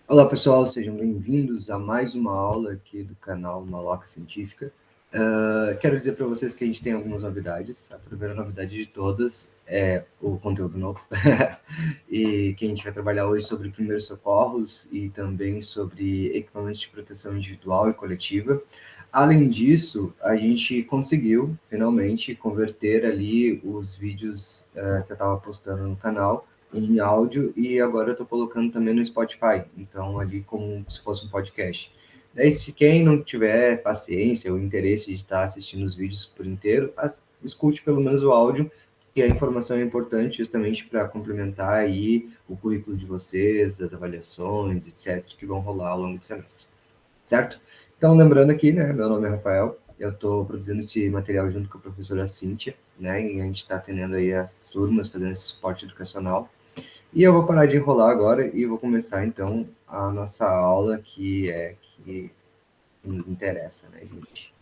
Olá pessoal, sejam bem-vindos a mais uma aula aqui do canal Maloca Científica. Quero dizer para vocês que a gente tem algumas novidades. A primeira novidade de todas é o conteúdo novo, e que a gente vai trabalhar hoje sobre primeiros socorros e também sobre equipamentos de proteção individual e coletiva. Além disso, a gente conseguiu, finalmente, converter ali os vídeos que eu estava postando no canal em áudio, e agora eu estou colocando também no Spotify, então ali como se fosse um podcast. Daí, se quem não tiver paciência ou interesse de estar assistindo os vídeos por inteiro, escute pelo menos o áudio, que a informação é importante justamente para complementar aí o currículo de vocês, das avaliações, etc., que vão rolar ao longo do semestre, certo? Então, lembrando aqui, né, meu nome é Rafael, eu estou produzindo esse material junto com a professora Cíntia, né, e a gente está atendendo aí as turmas, fazendo esse suporte educacional. E eu vou parar de enrolar agora e vou começar, então, a nossa aula que nos interessa, né, gente?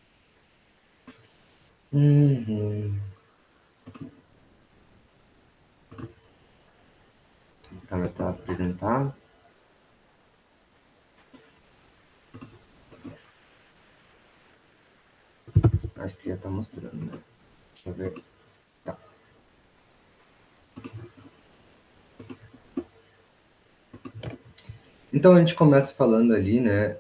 Então, tá apresentado. Acho que já está mostrando, né? Deixa eu ver. Tá. Então, a gente começa falando ali, né,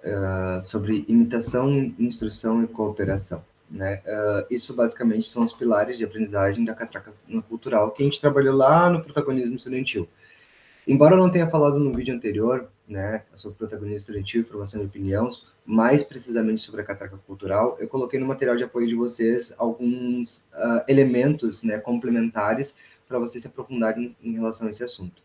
sobre imitação, instrução e cooperação, né? Isso, basicamente, são os pilares de aprendizagem da catraca cultural que a gente trabalhou lá no protagonismo estudantil. Embora eu não tenha falado no vídeo anterior, né, sobre protagonismo estudantil e formação de opinião, mais precisamente sobre a catraca cultural, eu coloquei no material de apoio de vocês alguns elementos, né, complementares para vocês se aprofundarem em relação a esse assunto.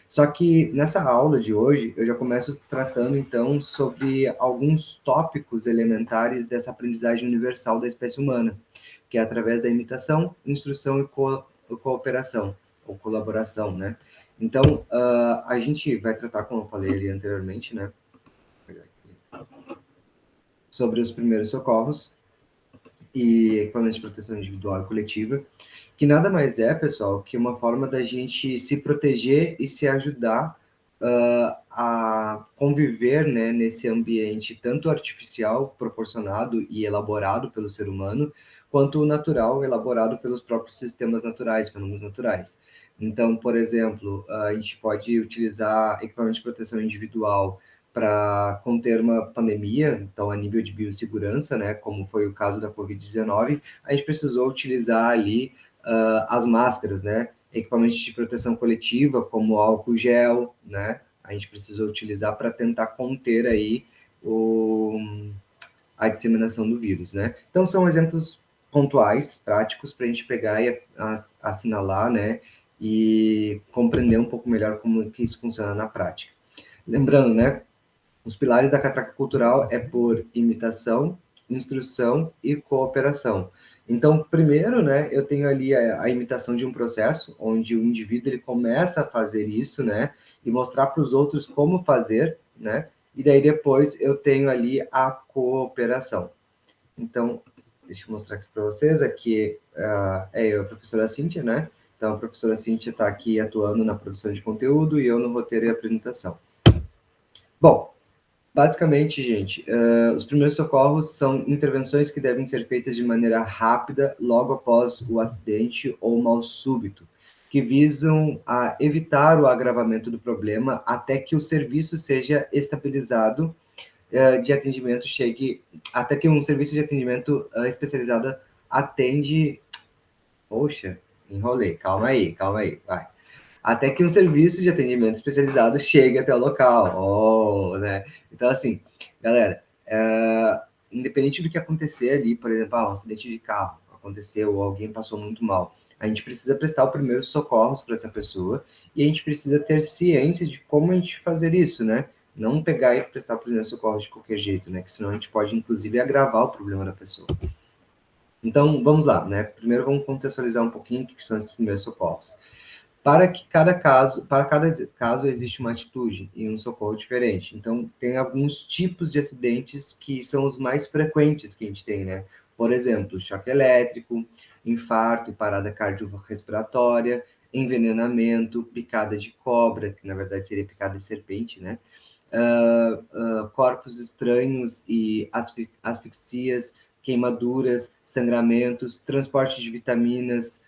Só que nessa aula de hoje, eu já começo tratando, então, sobre alguns tópicos elementares dessa aprendizagem universal da espécie humana, que é através da imitação, instrução e cooperação, ou colaboração, né? Então, a gente vai tratar, como eu falei ali anteriormente, né, sobre os primeiros socorros e equipamentos de proteção individual e coletiva, que nada mais é, pessoal, que uma forma da gente se proteger e se ajudar a conviver, né, nesse ambiente tanto artificial, proporcionado e elaborado pelo ser humano, quanto o natural, elaborado pelos próprios sistemas naturais, fenômenos naturais. Então, por exemplo, a gente pode utilizar equipamento de proteção individual para conter uma pandemia, então a nível de biossegurança, né, como foi o caso da Covid-19, a gente precisou utilizar ali as máscaras, né, equipamentos de proteção coletiva, como álcool gel, né, a gente precisou utilizar para tentar conter aí a disseminação do vírus, né. Então, são exemplos pontuais, práticos, para a gente pegar e assinalar, né, e compreender um pouco melhor como que isso funciona na prática. Lembrando, né, os pilares da catraca cultural é por imitação, instrução e cooperação. Então, primeiro, né, eu tenho ali a imitação de um processo, onde o indivíduo ele começa a fazer isso, né, e mostrar para os outros como fazer, né, e daí depois eu tenho ali a cooperação. Então, deixa eu mostrar aqui para vocês, aqui é eu, a professora Cíntia, né, então a professora Cíntia está aqui atuando na produção de conteúdo e eu no roteiro e apresentação. Bom, basicamente, gente, os primeiros socorros são intervenções que devem ser feitas de maneira rápida logo após o acidente ou mal súbito, que visam a evitar o agravamento do problema até que o serviço seja estabilizado, de atendimento chegue, até que um serviço de atendimento especializado atende. Poxa, enrolei, calma aí, vai. Até que um serviço de atendimento especializado chegue até o local. Oh, né? Então, assim, galera, independente do que acontecer ali, por exemplo, um acidente de carro aconteceu ou alguém passou muito mal, a gente precisa prestar o primeiro socorros para essa pessoa e a gente precisa ter ciência de como a gente fazer isso, né? Não pegar e prestar o primeiro socorro de qualquer jeito, né? Que senão a gente pode, inclusive, agravar o problema da pessoa. Então, vamos lá, né? Primeiro vamos contextualizar um pouquinho o que são esses primeiros socorros. Para cada caso existe uma atitude e um socorro diferente. Então, tem alguns tipos de acidentes que são os mais frequentes que a gente tem, né? Por exemplo, choque elétrico, infarto e parada cardiorrespiratória, envenenamento, picada de cobra, que na verdade seria picada de serpente, né? corpos estranhos e asfixias, queimaduras, sangramentos, transporte de vitaminas,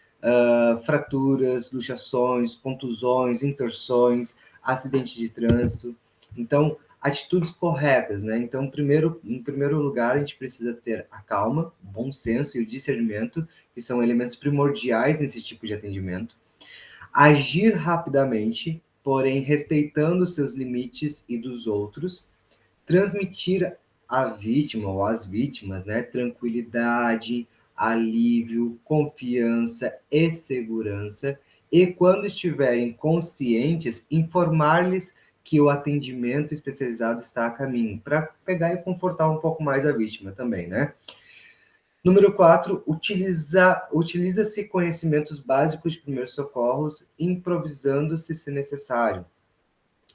fraturas, luxações, contusões, intorsões, acidente de trânsito. Então, atitudes corretas, né? Então, em primeiro lugar, a gente precisa ter a calma, o bom senso e o discernimento, que são elementos primordiais nesse tipo de atendimento. Agir rapidamente, porém respeitando seus limites e dos outros. Transmitir à vítima ou às vítimas, né, tranquilidade, alívio, confiança e segurança. E quando estiverem conscientes, informar-lhes que o atendimento especializado está a caminho, para pegar e confortar um pouco mais a vítima também, né? Número 4, utiliza-se conhecimentos básicos de primeiros socorros, improvisando-se se necessário.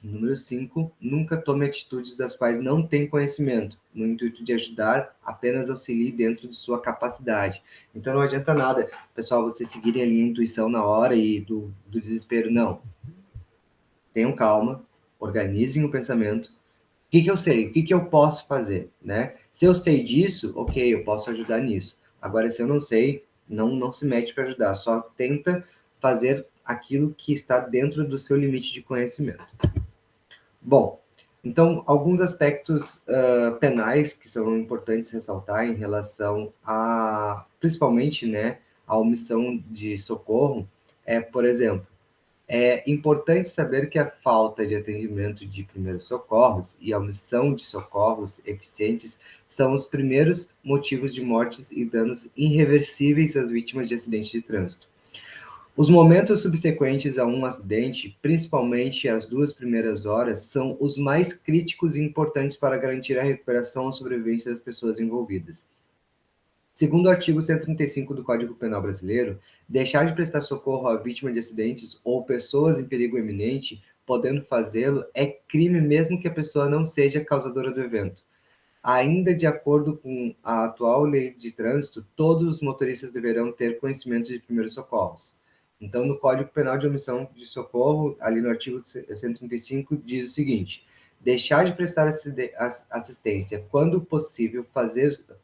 Número 5, nunca tome atitudes das quais não tem conhecimento, no intuito de ajudar, apenas auxilie dentro de sua capacidade. Então não adianta nada, pessoal, vocês seguirem ali a intuição na hora e do desespero, não. Tenham calma, organizem o pensamento. O que eu sei? O que eu posso fazer, né? Se eu sei disso, ok, eu posso ajudar nisso. Agora, se eu não sei, não se mete para ajudar, só tenta fazer aquilo que está dentro do seu limite de conhecimento. Bom, então, alguns aspectos penais que são importantes ressaltar em relação a, principalmente, né, a omissão de socorro, por exemplo, é importante saber que a falta de atendimento de primeiros socorros e a omissão de socorros eficientes são os primeiros motivos de mortes e danos irreversíveis às vítimas de acidentes de trânsito. Os momentos subsequentes a um acidente, principalmente as 2 primeiras horas, são os mais críticos e importantes para garantir a recuperação ou sobrevivência das pessoas envolvidas. Segundo o artigo 135 do Código Penal Brasileiro, deixar de prestar socorro à vítima de acidentes ou pessoas em perigo iminente, podendo fazê-lo, é crime mesmo que a pessoa não seja causadora do evento. Ainda de acordo com a atual lei de trânsito, todos os motoristas deverão ter conhecimento de primeiros socorros. Então, no Código Penal de Omissão de Socorro, ali no artigo 135, diz o seguinte: deixar de prestar assistência quando possível,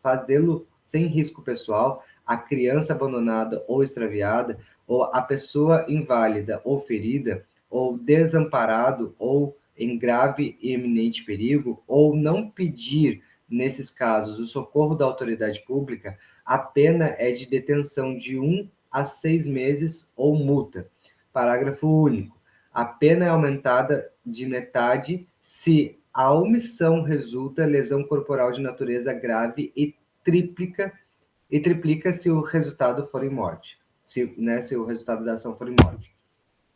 fazê-lo sem risco pessoal, a criança abandonada ou extraviada, ou a pessoa inválida ou ferida, ou desamparado ou em grave e iminente perigo, ou não pedir, nesses casos, o socorro da autoridade pública, a pena é de detenção de 1 a 6 meses ou multa. Parágrafo único. A pena é aumentada de metade se a omissão resulta lesão corporal de natureza grave e triplica se o resultado for em morte, se o resultado da ação for em morte.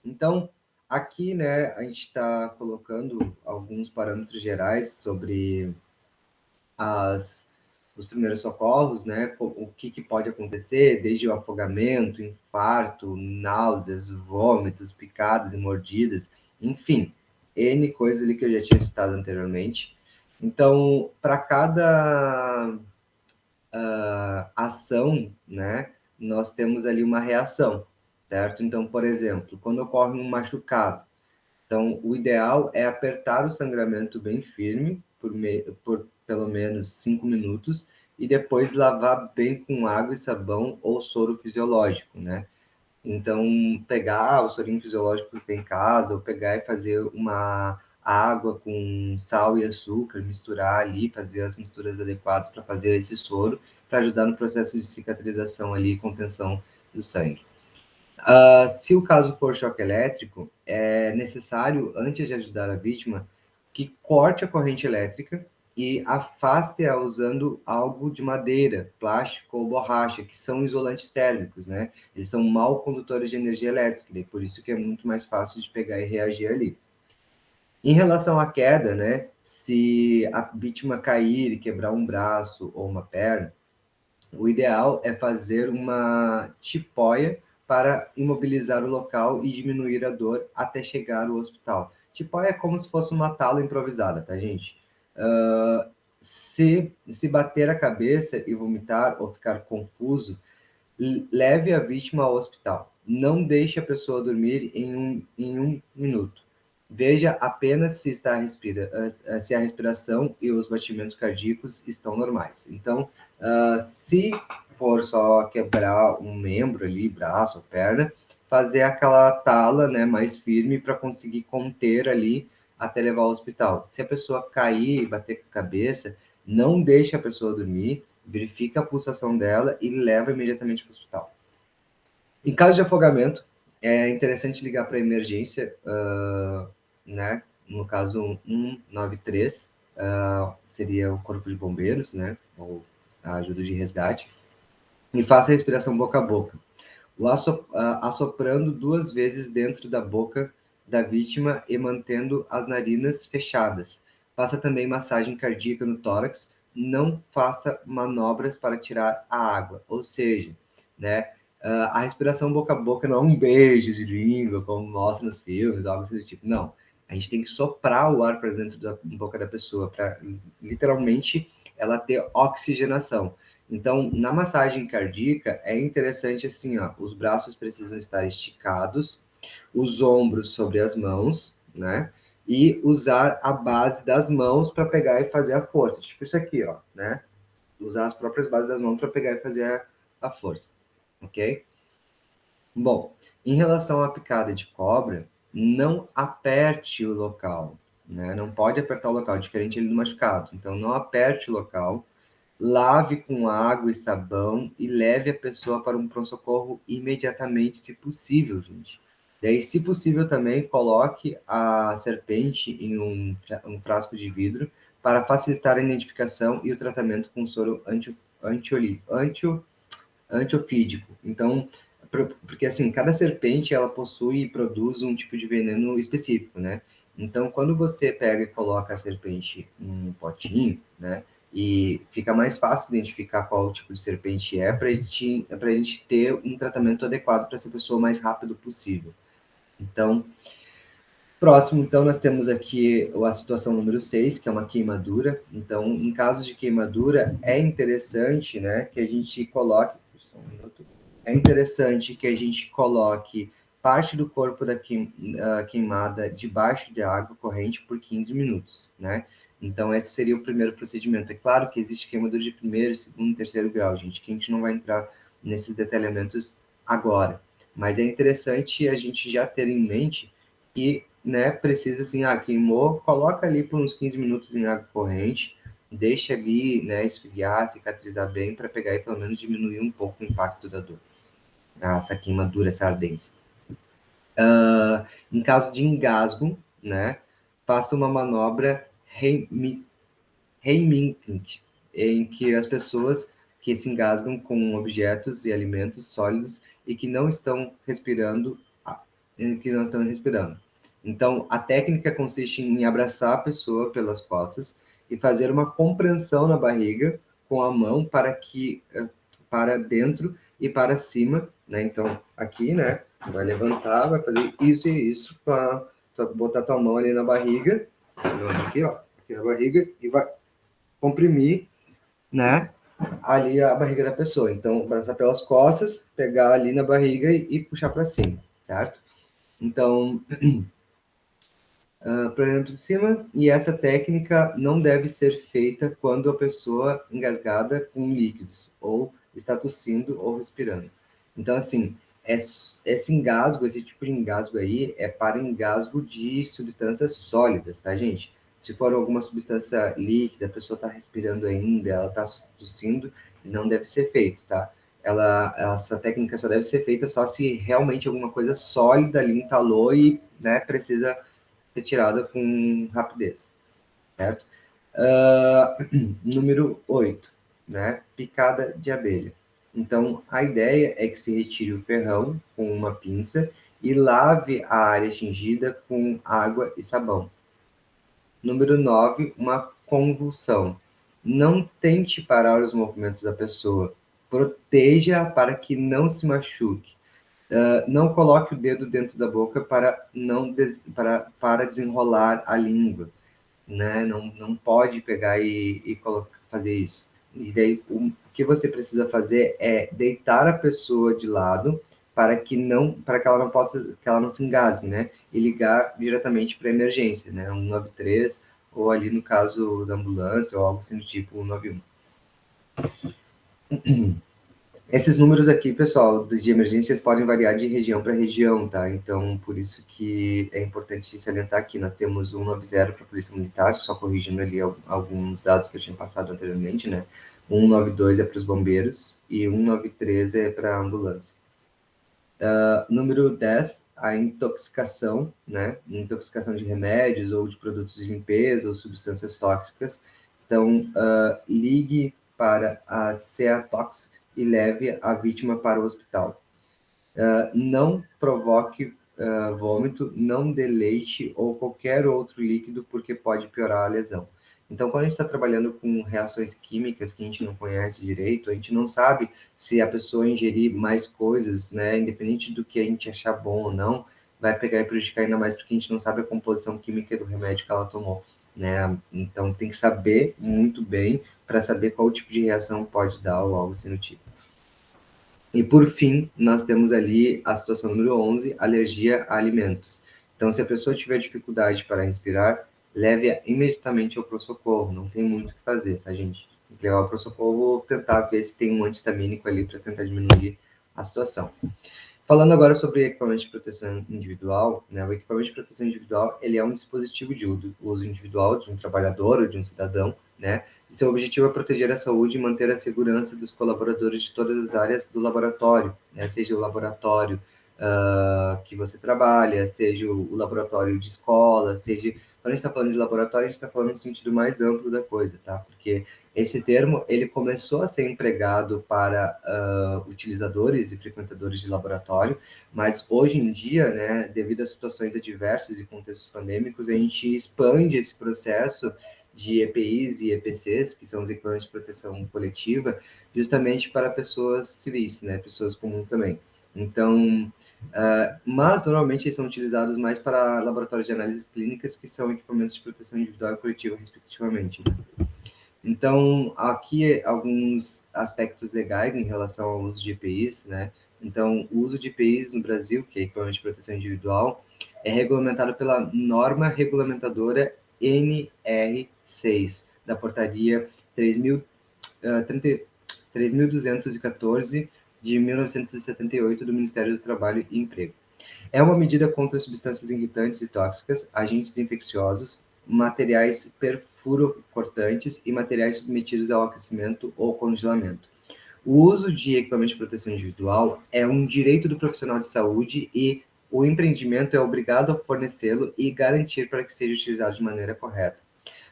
Então, aqui, né, a gente está colocando alguns parâmetros gerais sobre os primeiros socorros, né, o que pode acontecer, desde o afogamento, infarto, náuseas, vômitos, picadas e mordidas, enfim, N coisas ali que eu já tinha citado anteriormente. Então, para cada ação, né, nós temos ali uma reação, certo? Então, por exemplo, quando ocorre um machucado, então o ideal é apertar o sangramento bem firme por pelo menos 5 minutos e depois lavar bem com água e sabão ou soro fisiológico, né? Então, pegar o sorinho fisiológico que tem em casa, ou pegar e fazer uma água com sal e açúcar, misturar ali, fazer as misturas adequadas para fazer esse soro, para ajudar no processo de cicatrização ali, contenção do sangue. Se o caso for choque elétrico, é necessário, antes de ajudar a vítima, que corte a corrente elétrica e afaste-a usando algo de madeira, plástico ou borracha, que são isolantes térmicos, né? Eles são mal condutores de energia elétrica, e por isso que é muito mais fácil de pegar e reagir ali. Em relação à queda, né? Se a vítima cair e quebrar um braço ou uma perna, o ideal é fazer uma tipóia para imobilizar o local e diminuir a dor até chegar ao hospital. Tipóia é como se fosse uma tala improvisada, tá, gente? Se bater a cabeça e vomitar ou ficar confuso, leve a vítima ao hospital. Não deixe a pessoa dormir em um minuto. Veja apenas se se a respiração e os batimentos cardíacos estão normais. Então, se for só quebrar um membro ali, braço ou perna, fazer aquela tala, né, mais firme para conseguir conter ali até levar ao hospital. Se a pessoa cair e bater com a cabeça, não deixe a pessoa dormir, verifica a pulsação dela e leva imediatamente para o hospital. Em caso de afogamento, é interessante ligar para a emergência, né? No caso 193, seria o corpo de bombeiros, né? Ou a ajuda de resgate. E faça a respiração boca a boca. Assoprando 2 vezes dentro da boca da vítima e mantendo as narinas fechadas. Faça também massagem cardíaca no tórax. Não faça manobras para tirar a água, ou seja, né? A respiração boca a boca não é um beijo de língua, como mostra nos filmes, algo assim do tipo. Não. A gente tem que soprar o ar para dentro da boca da pessoa, para literalmente ela ter oxigenação. Então, na massagem cardíaca, é interessante assim, ó, os braços precisam estar esticados, os ombros sobre as mãos, né? E usar a base das mãos para pegar e fazer a força. Tipo isso aqui, ó, né? Usar as próprias bases das mãos para pegar e fazer a força, ok? Bom, em relação à picada de cobra, não aperte o local, né? Não pode apertar o local, diferente do machucado. Então, não aperte o local, lave com água e sabão e leve a pessoa para um pronto-socorro imediatamente, se possível, gente. Daí, se possível, também coloque a serpente em um frasco de vidro para facilitar a identificação e o tratamento com soro antiofídico. Então, porque assim, cada serpente ela possui e produz um tipo de veneno específico, né? Então, quando você pega e coloca a serpente em um potinho, né? E fica mais fácil identificar qual tipo de serpente é para a gente ter um tratamento adequado para essa pessoa o mais rápido possível. Então, próximo, então, nós temos aqui a situação número 6, que é uma queimadura. Então, em casos de queimadura, é interessante, né, que a gente coloque... Só um minuto. É interessante que a gente coloque parte do corpo da queimada debaixo de água corrente por 15 minutos, né? Então, esse seria o primeiro procedimento. É claro que existe queimadura de primeiro, segundo, terceiro grau, gente, que a gente não vai entrar nesses detalhamentos agora. Mas é interessante a gente já ter em mente que, né, precisa assim, queimou, coloca ali por uns 15 minutos em água corrente, deixa ali, né, esfriar, cicatrizar bem para pegar e pelo menos diminuir um pouco o impacto da dor, essa queimadura, essa ardência. Em caso de engasgo, né, faça uma manobra Heimlich, em que as pessoas que se engasgam com objetos e alimentos sólidos e que não estão respirando, Então, a técnica consiste em abraçar a pessoa pelas costas e fazer uma compreensão na barriga com a mão para dentro e para cima, né? Então, aqui, né? Vai levantar, vai fazer isso e isso, botar tua mão ali na barriga, aqui, ó, aqui na barriga, e vai comprimir, né? Ali a barriga da pessoa. Então, abraçar pelas costas, pegar ali na barriga e puxar para cima, certo? Então, por exemplo, em cima, e essa técnica não deve ser feita quando a pessoa engasgada com líquidos, ou está tossindo ou respirando. Então, assim, esse engasgo, esse tipo de engasgo aí, é para engasgo de substâncias sólidas, tá, gente? Se for alguma substância líquida, a pessoa está respirando ainda, ela está tossindo, não deve ser feito, tá? Essa técnica só deve ser feita só se realmente alguma coisa sólida ali entalou e, né, precisa ser tirada com rapidez, certo? Número 8, né? Picada de abelha. Então, a ideia é que se retire o ferrão com uma pinça e lave a área atingida com água e sabão. Número 9, uma convulsão. Não tente parar os movimentos da pessoa. Proteja para que não se machuque. Não coloque o dedo dentro da boca para desenrolar a língua, né? Não pode pegar e fazer isso. E daí, o que você precisa fazer é deitar a pessoa de lado para que ela não se engasgue, né? E ligar diretamente para a emergência, né? 193, ou ali no caso da ambulância, ou algo assim do tipo, 191. Esses números aqui, pessoal, de emergências podem variar de região para região, tá? Então, por isso que é importante salientar aqui. Nós temos 190 para a Polícia Militar, só corrigindo ali alguns dados que eu tinha passado anteriormente, né? 192 é para os bombeiros e 193 é para a ambulância. Número 10, a intoxicação, né? Intoxicação de remédios ou de produtos de limpeza ou substâncias tóxicas. Então, ligue para a CEATOX e leve a vítima para o hospital. Não provoque vômito, não dê leite ou qualquer outro líquido, porque pode piorar a lesão. Então, quando a gente está trabalhando com reações químicas que a gente não conhece direito, a gente não sabe se a pessoa ingerir mais coisas, né, independente do que a gente achar bom ou não, vai pegar e prejudicar ainda mais porque a gente não sabe a composição química do remédio que ela tomou, né? Então, tem que saber muito bem para saber qual tipo de reação pode dar ou algo assim do tipo. E, por fim, nós temos ali a situação número 11, alergia a alimentos. Então, se a pessoa tiver dificuldade para respirar, leve-a imediatamente ao pronto-socorro. Não tem muito o que fazer, tá, gente? Tem que levar ao pronto-socorro ou tentar ver se tem um antistamínico ali para tentar diminuir a situação. Falando agora sobre equipamento de proteção individual, né, o equipamento de proteção individual ele é um dispositivo de uso individual de um trabalhador ou de um cidadão, né, e seu objetivo é proteger a saúde e manter a segurança dos colaboradores de todas as áreas do laboratório, né, seja o laboratório que você trabalha, seja o laboratório de escola, seja... Quando a gente está falando de laboratório, a gente está falando no sentido mais amplo da coisa, tá? Porque esse termo, ele começou a ser empregado para utilizadores e frequentadores de laboratório, mas hoje em dia, né, devido a situações adversas e contextos pandêmicos, a gente expande esse processo de EPIs e EPCs, que são os equipamentos de proteção coletiva, justamente para pessoas civis, né, pessoas comuns também. Então, mas normalmente eles são utilizados mais para laboratórios de análises clínicas, que são equipamentos de proteção individual e coletiva, respectivamente. Então, aqui alguns aspectos legais em relação ao uso de EPIs, né? Então, o uso de EPIs no Brasil, que é equipamento de proteção individual, é regulamentado pela norma regulamentadora NR6, da portaria 3.214 de 1978 do Ministério do Trabalho e Emprego. É uma medida contra substâncias irritantes e tóxicas, agentes infecciosos, materiais perfuro-cortantes e materiais submetidos ao aquecimento ou congelamento. O uso de equipamento de proteção individual é um direito do profissional de saúde e o empreendimento é obrigado a fornecê-lo e garantir para que seja utilizado de maneira correta.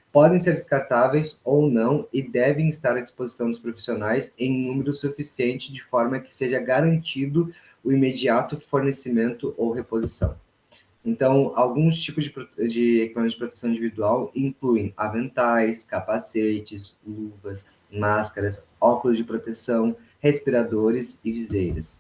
Podem ser descartáveis ou não e devem estar à disposição dos profissionais em número suficiente de forma que seja garantido o imediato fornecimento ou reposição. Então, alguns tipos de equipamentos de proteção individual incluem aventais, capacetes, luvas, máscaras, óculos de proteção, respiradores e viseiras.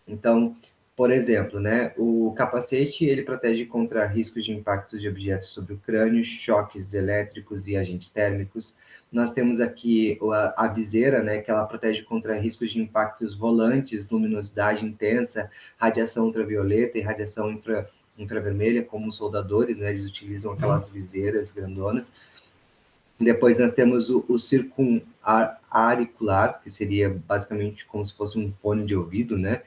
Então, por exemplo, né, o capacete ele protege contra riscos de impactos de objetos sobre o crânio, choques elétricos e agentes térmicos. Nós temos aqui a viseira, né, que ela protege contra riscos de impactos volantes, luminosidade intensa, radiação ultravioleta e radiação infravermelha, como os soldadores, né, eles utilizam aquelas viseiras grandonas. Depois nós temos o circunauricular, que seria basicamente como se fosse um fone de ouvido, né,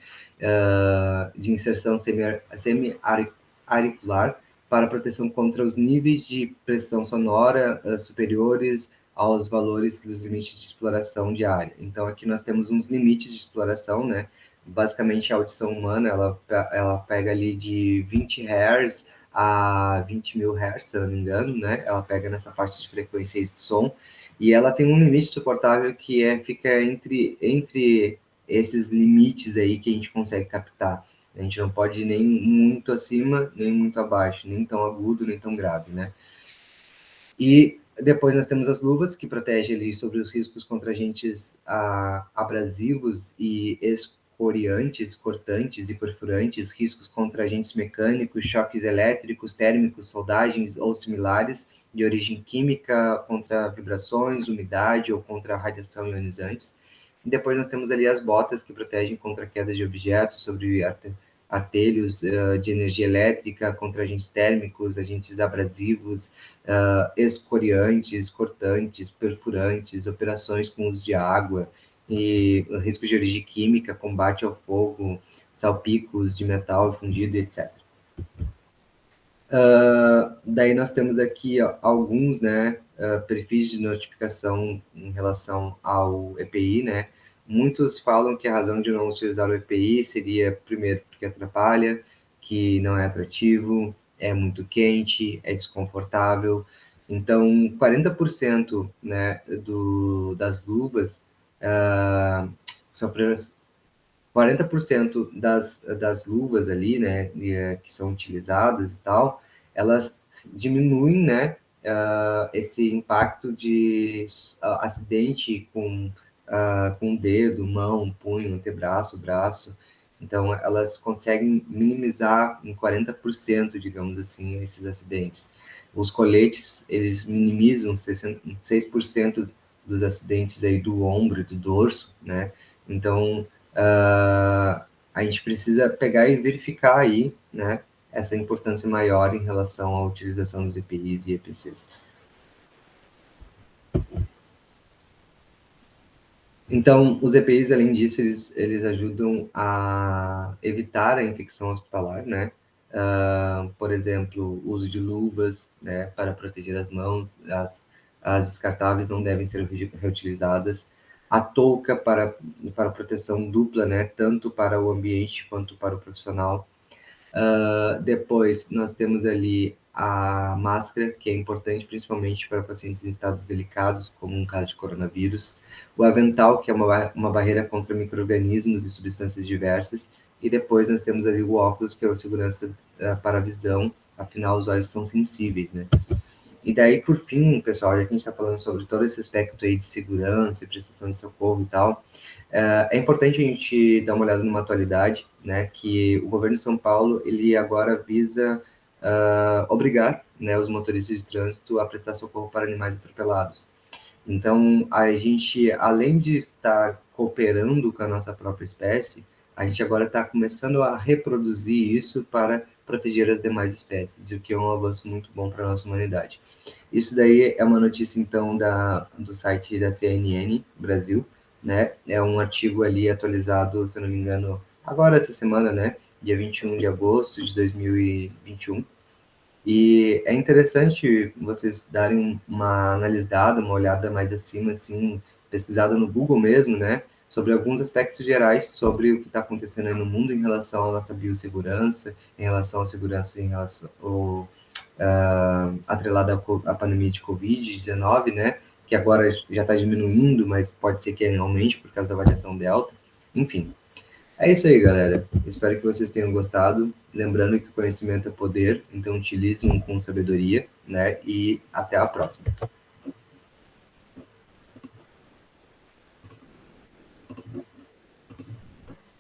de inserção semi-auricular para proteção contra os níveis de pressão sonora superiores aos valores dos limites de exploração de área. Então aqui nós temos uns limites de exploração, né, basicamente a audição humana, ela pega ali de 20 Hz a 20.000 Hz, se eu não me engano, né? Ela pega nessa faixa de frequência de som e ela tem um limite suportável que fica entre esses limites aí que a gente consegue captar. A gente não pode ir nem muito acima, nem muito abaixo, nem tão agudo, nem tão grave, né? E depois nós temos as luvas, que protegem ali sobre os riscos contra agentes abrasivos e escoriantes, cortantes e perfurantes, riscos contra agentes mecânicos, choques elétricos, térmicos, soldagens ou similares, de origem química, contra vibrações, umidade ou contra radiação ionizantes. Depois nós temos ali as botas que protegem contra quedas de objetos, sobre artelhos de energia elétrica, contra agentes térmicos, agentes abrasivos, escoriantes, cortantes, perfurantes, operações com uso de água, e risco de origem química, combate ao fogo, salpicos de metal fundido, etc. Daí nós temos aqui alguns, né, perfis de notificação em relação ao EPI, né. Muitos falam que a razão de não utilizar o EPI seria, primeiro, porque atrapalha, que não é atrativo, é muito quente, é desconfortável. Então, 40%, né, das luvas, só para 40% das luvas ali, né, que são utilizadas e tal, elas diminuem, né, esse impacto de acidente com dedo, mão, punho, antebraço, braço. Então, elas conseguem minimizar em 40%, digamos assim, esses acidentes. Os coletes, eles minimizam 6% dos acidentes aí do ombro e do dorso, né? Então, a gente precisa pegar e verificar aí, né, essa importância maior em relação à utilização dos EPIs e EPCs. Então, os EPIs, além disso, eles ajudam a evitar a infecção hospitalar, né? Por exemplo, o uso de luvas, né, para proteger as mãos, as descartáveis não devem ser reutilizadas. A touca para proteção dupla, né, tanto para o ambiente quanto para o profissional. Depois, nós temos ali a máscara, que é importante principalmente para pacientes em estados delicados, como um caso de coronavírus. O avental, que é uma barreira contra micro-organismos e substâncias diversas. E depois nós temos ali o óculos, que é a segurança para a visão, afinal os olhos são sensíveis, né? E daí, por fim, pessoal, já que a gente está falando sobre todo esse aspecto aí de segurança e prestação de socorro e tal, é importante a gente dar uma olhada numa atualidade, né, que o governo de São Paulo, ele agora visa obrigar, né, os motoristas de trânsito a prestar socorro para animais atropelados. Então, a gente, além de estar cooperando com a nossa própria espécie, a gente agora está começando a reproduzir isso para proteger as demais espécies, o que é um avanço muito bom para a nossa humanidade. Isso daí é uma notícia, então, do site da CNN Brasil, né? É um artigo ali atualizado, se eu não me engano, agora essa semana, né? Dia 21 de agosto de 2021. E é interessante vocês darem uma analisada, uma olhada mais acima, assim, pesquisada no Google mesmo, né? Sobre alguns aspectos gerais sobre o que está acontecendo aí no mundo em relação à nossa biossegurança, em relação à segurança em relação ao, atrelada à pandemia de Covid-19, né? Que agora já está diminuindo, mas pode ser que aumente por causa da variação Delta. Enfim, é isso aí, galera. Espero que vocês tenham gostado. Lembrando que o conhecimento é poder, então utilizem com sabedoria, né? E até a próxima.